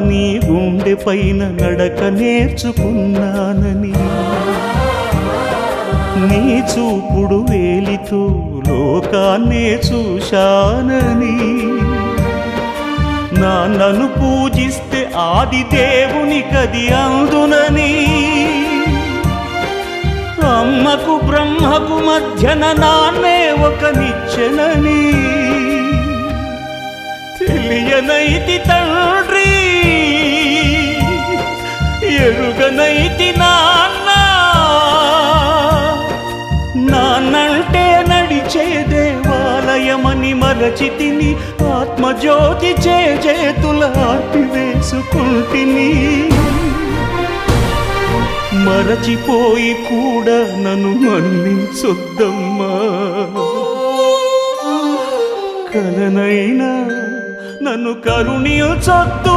నీ గుండె పైన నడక నేర్చుకున్నానని నీ చూపుడు వేలితో లోకాన్నే చూశానని నాన్నను పూజిస్తే ఆది దేవుని కది అందునని అమ్మకు బ్రహ్మకు మధ్యన నాన్నే ఒక నిచ్చెనని తెలియనైతి తండ్రి ఎరుగనైతి నాన్న నాన్నంటే నడిచే దేవాలయమని మరచితిని ఆత్మజ్యోతి చేతుల ఆర్పివేసుకుంటిని మరచిపోయి కూడా నన్ను మన్నించొద్దమ్మా కలనైనా నన్ను కరుణించొద్దు